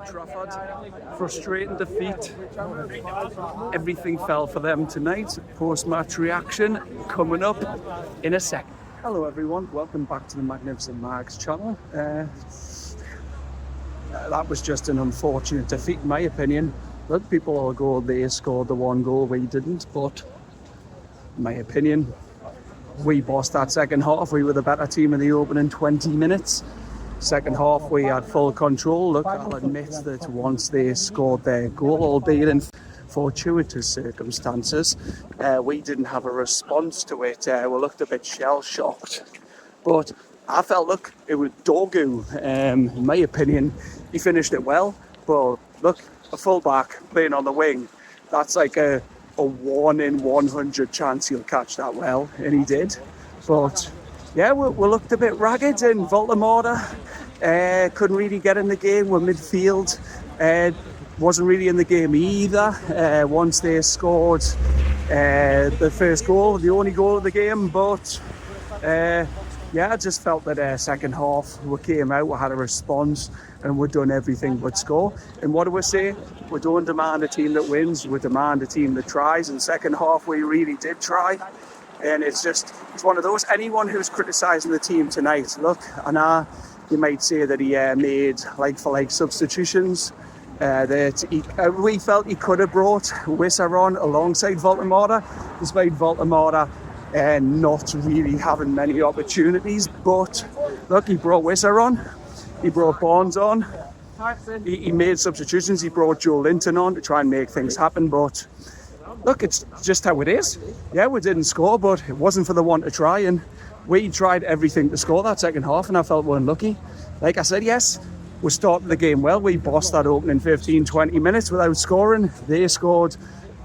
Old Trafford. Frustrating defeat. Everything fell for them tonight. Post-match reaction coming up in a sec. Hello everyone, welcome back to the Magnificent Mags channel. That was just an unfortunate defeat in my opinion. Look, people all go, they scored the one goal, we didn't, but in my opinion, we bossed that second half. We were the better team in the opening 20 minutes. Second half, we had full control. Look, I'll admit that once they scored their goal, albeit in fortuitous circumstances, we didn't have a response to it. We looked a bit shell-shocked. But I felt, look, it was Dorgu. In my opinion, he finished it well. But look, a full-back playing on the wing, that's like a 1 in 100 chance he'll catch that well, and he did. But yeah, we looked a bit ragged in Voldemort. Couldn't really get in the game. We're midfield. Wasn't really in the game either. Once they scored the first goal, the only goal of the game. But yeah, I just felt that second half we came out, we had a response, and we've done everything but score. And what do we say? We don't demand a team that wins, we demand a team that tries. And second half we really did try. And it's one of those. Anyone who's criticising the team tonight, look, I know you might say that he made like-for-like substitutions. That we felt he could have brought Wissa on alongside Voldemort, despite Voldemort not really having many opportunities. But look, he brought Wissa on, he brought Barnes on, he made substitutions, he brought Joe Linton on to try and make things happen. But look, it's just how it is. Yeah, we didn't score, but it wasn't for the one to try, and we tried everything to score that second half, and I felt we were unlucky. Like I said, yes, we started the game well. We bossed that opening 15-20 minutes without scoring. They scored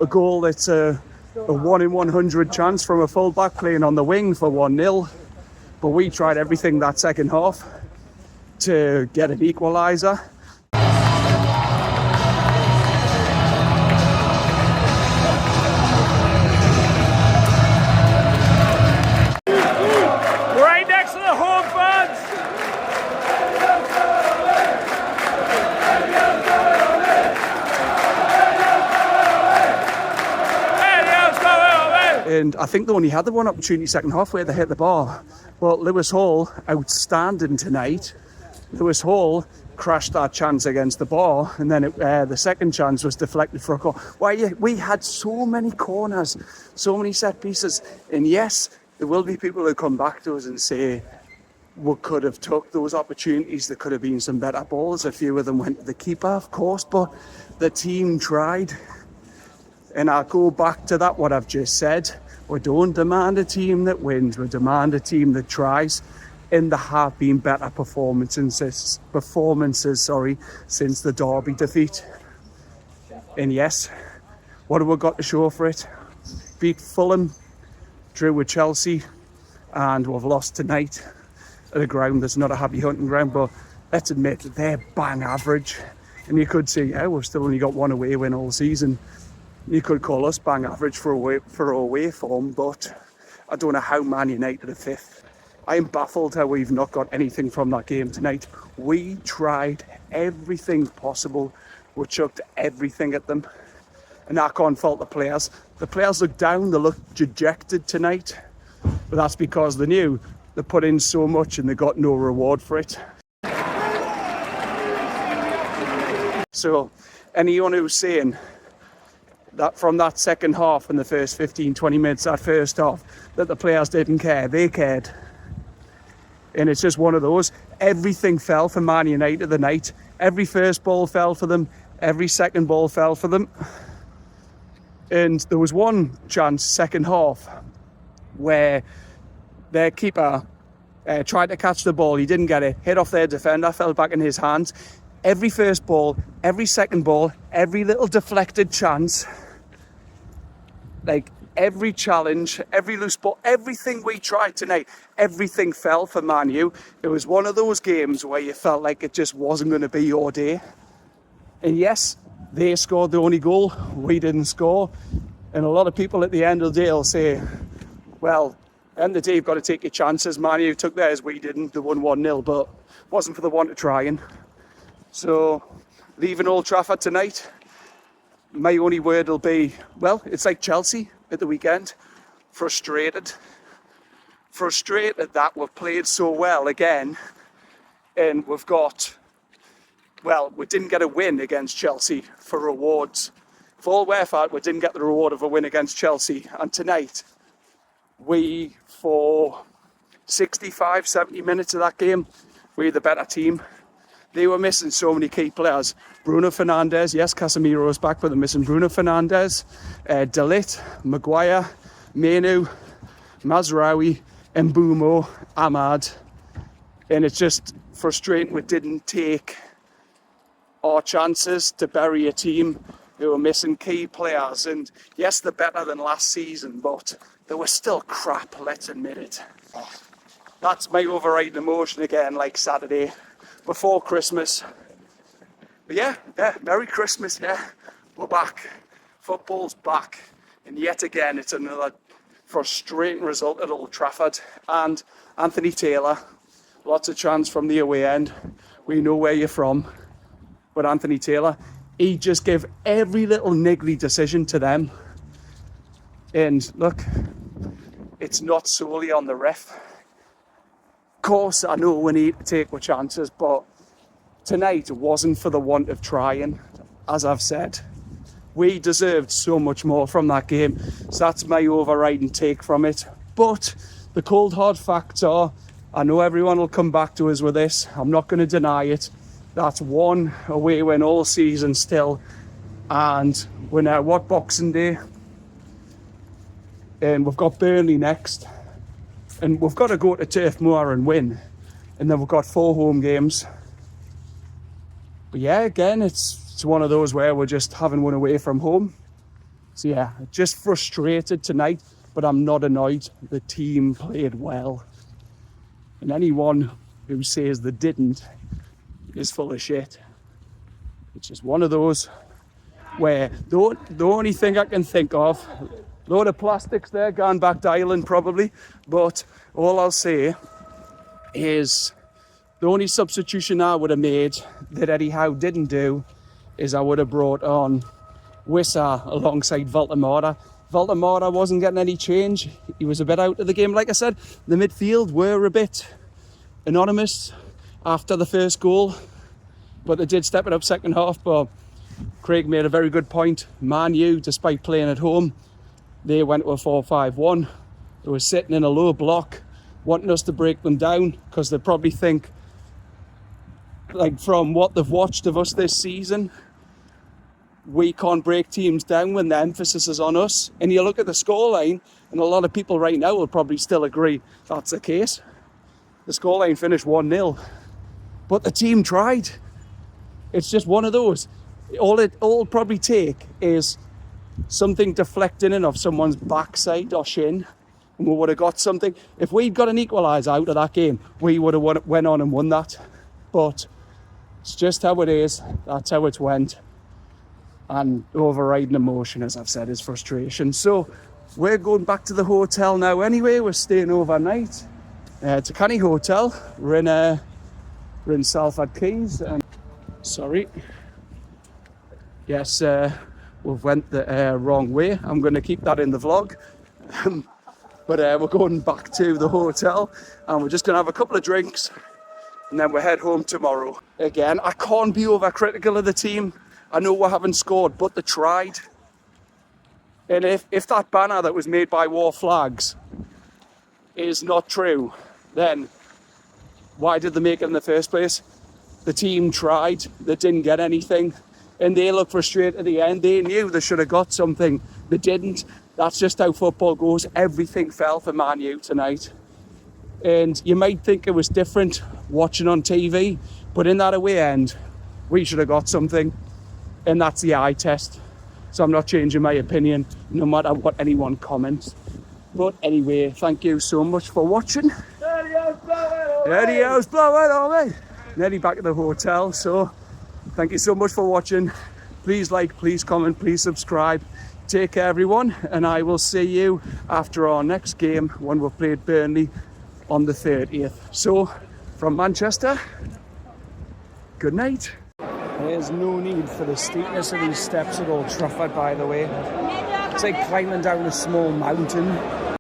a goal that's a 1 in 100 chance from a full-back playing on the wing for 1-0. But we tried everything that second half to get an equaliser. Right next to the home fans. And I think they only had the one opportunity second half where they hit the bar. But Lewis Hall, outstanding tonight. Lewis Hall crashed that chance against the bar, and then the second chance was deflected for a goal. We had so many corners, so many set pieces. And yes, there will be people who come back to us and say, we could have took those opportunities. There could have been some better balls. A few of them went to the keeper, of course, but the team tried. And I'll go back to that, what I've just said. We don't demand a team that wins. We demand a team that tries. And there have been better performances, since the Derby defeat. And yes, what have we got to show for it? Beat Fulham, drew with Chelsea, and we've lost tonight at a ground that's not a happy hunting ground. But let's admit that they're bang average. And you could say, yeah, we've still only got one away win all season. You could call us bang average for away form, but I don't know how Man United are fifth. I am baffled how we've not got anything from that game tonight. We tried everything possible. We chucked everything at them. And I can't fault the players. The players looked down, they looked dejected tonight. But that's because they knew they put in so much and they got no reward for it. So anyone who's saying that from that second half in the first 15-20 minutes, that first half, that the players didn't care, they cared. And it's just one of those. Everything fell for Man United the night. Every first ball fell for them, every second ball fell for them. And there was one chance second half where their keeper tried to catch the ball, he didn't get it, hit off their defender, fell back in his hands. Every first ball, every second ball, every little deflected chance, like every challenge, every loose ball, everything we tried tonight, everything fell for Man U. It was one of those games where you felt like it just wasn't going to be your day. And yes, they scored the only goal, we didn't score. And a lot of people at the end of the day will say, well, at the end of the day, you've got to take your chances. Man U took theirs, we didn't. They won 1-0, but it wasn't for the one to try in. So leaving Old Trafford tonight, my only word will be, well, it's like Chelsea at the weekend. Frustrated. Frustrated that we've played so well again, and we've got, well, we didn't get a win against Chelsea for rewards. For all we're at, we didn't get the reward of a win against Chelsea. And tonight, we, for 65, 70 minutes of that game, we're the better team. They were missing so many key players. Bruno Fernandes, yes, Casemiro's back, but they're missing Bruno Fernandes, De Ligt, Maguire, Menu, Mazraoui, Mbumo, Ahmad. And it's just frustrating we didn't take our chances to bury a team who are missing key players. And yes, they're better than last season, but they were still crap, let's admit it. That's my overriding emotion again, like Saturday before Christmas. But yeah, Merry Christmas, yeah. We're back. Football's back. And yet again, it's another frustrating result at Old Trafford. And Anthony Taylor, lots of chance from the away end. We know where you're from. But Anthony Taylor, he just gave every little niggly decision to them. And look, it's not solely on the ref. Of course, I know we need to take our chances, but tonight wasn't for the want of trying. As I've said, we deserved so much more from that game. So that's my overriding take from it. But the cold hard facts are, I know everyone will come back to us with this. I'm not going to deny it. That's one away win all season still. And we're now, what, Boxing Day? And we've got Burnley next. And we've got to go to Turf Moor and win. And then we've got 4 home games. But yeah, again, it's one of those where we're just having one away from home. So yeah, just frustrated tonight, but I'm not annoyed. The team played well. And anyone who says they didn't is full of shit. It's just one of those where the only thing I can think of, load of plastics there, gone back to Ireland probably, but all I'll say is the only substitution I would have made that Eddie Howe didn't do is I would have brought on Wissa alongside Voltemora. Voltemora wasn't getting any change. He was a bit out of the game. Like I said, the midfield were a bit anonymous after the first goal, but they did step it up second half. But Craig made a very good point. Man U, despite playing at home, they went to a 4-5-1. They were sitting in a low block, wanting us to break them down, because they probably think, like from what they've watched of us this season, we can't break teams down when the emphasis is on us. And you look at the scoreline, and a lot of people right now will probably still agree that's the case. The scoreline finished 1-0, but the team tried. It's just one of those. All it'll probably take is something deflecting in off someone's backside or shin, and we would have got something. If we'd got an equaliser out of that game, we would have went on and won that. But it's just how it is. That's how it went. And overriding emotion, as I've said, is frustration. So we're going back to the hotel now anyway. We're staying overnight. It's a canny hotel. We're in Salford Keys. And sorry. Yes, we've went the wrong way. I'm going to keep that in the vlog. But we're going back to the hotel, and we're just going to have a couple of drinks, and then we'll head home tomorrow. Again, I can't be overcritical of the team. I know we haven't scored, but they tried. And if that banner that was made by War Flags is not true, then why did they make it in the first place? The team tried, they didn't get anything, and they looked frustrated at the end. They knew they should have got something, they didn't. That's just how football goes. Everything fell for Man U tonight. And you might think it was different watching on TV, but in that away end, we should have got something. And that's the eye test. So I'm not changing my opinion, no matter what anyone comments. But anyway, thank you so much for watching. Eddie's blowing on me. Nearly back at the hotel, so thank you so much for watching. Please like, please comment, please subscribe. Take care, everyone, and I will see you after our next game when we've played Burnley on the 30th. So, from Manchester, good night. There's no need for the steepness of these steps at Old Trafford, by the way. It's like climbing down a small mountain.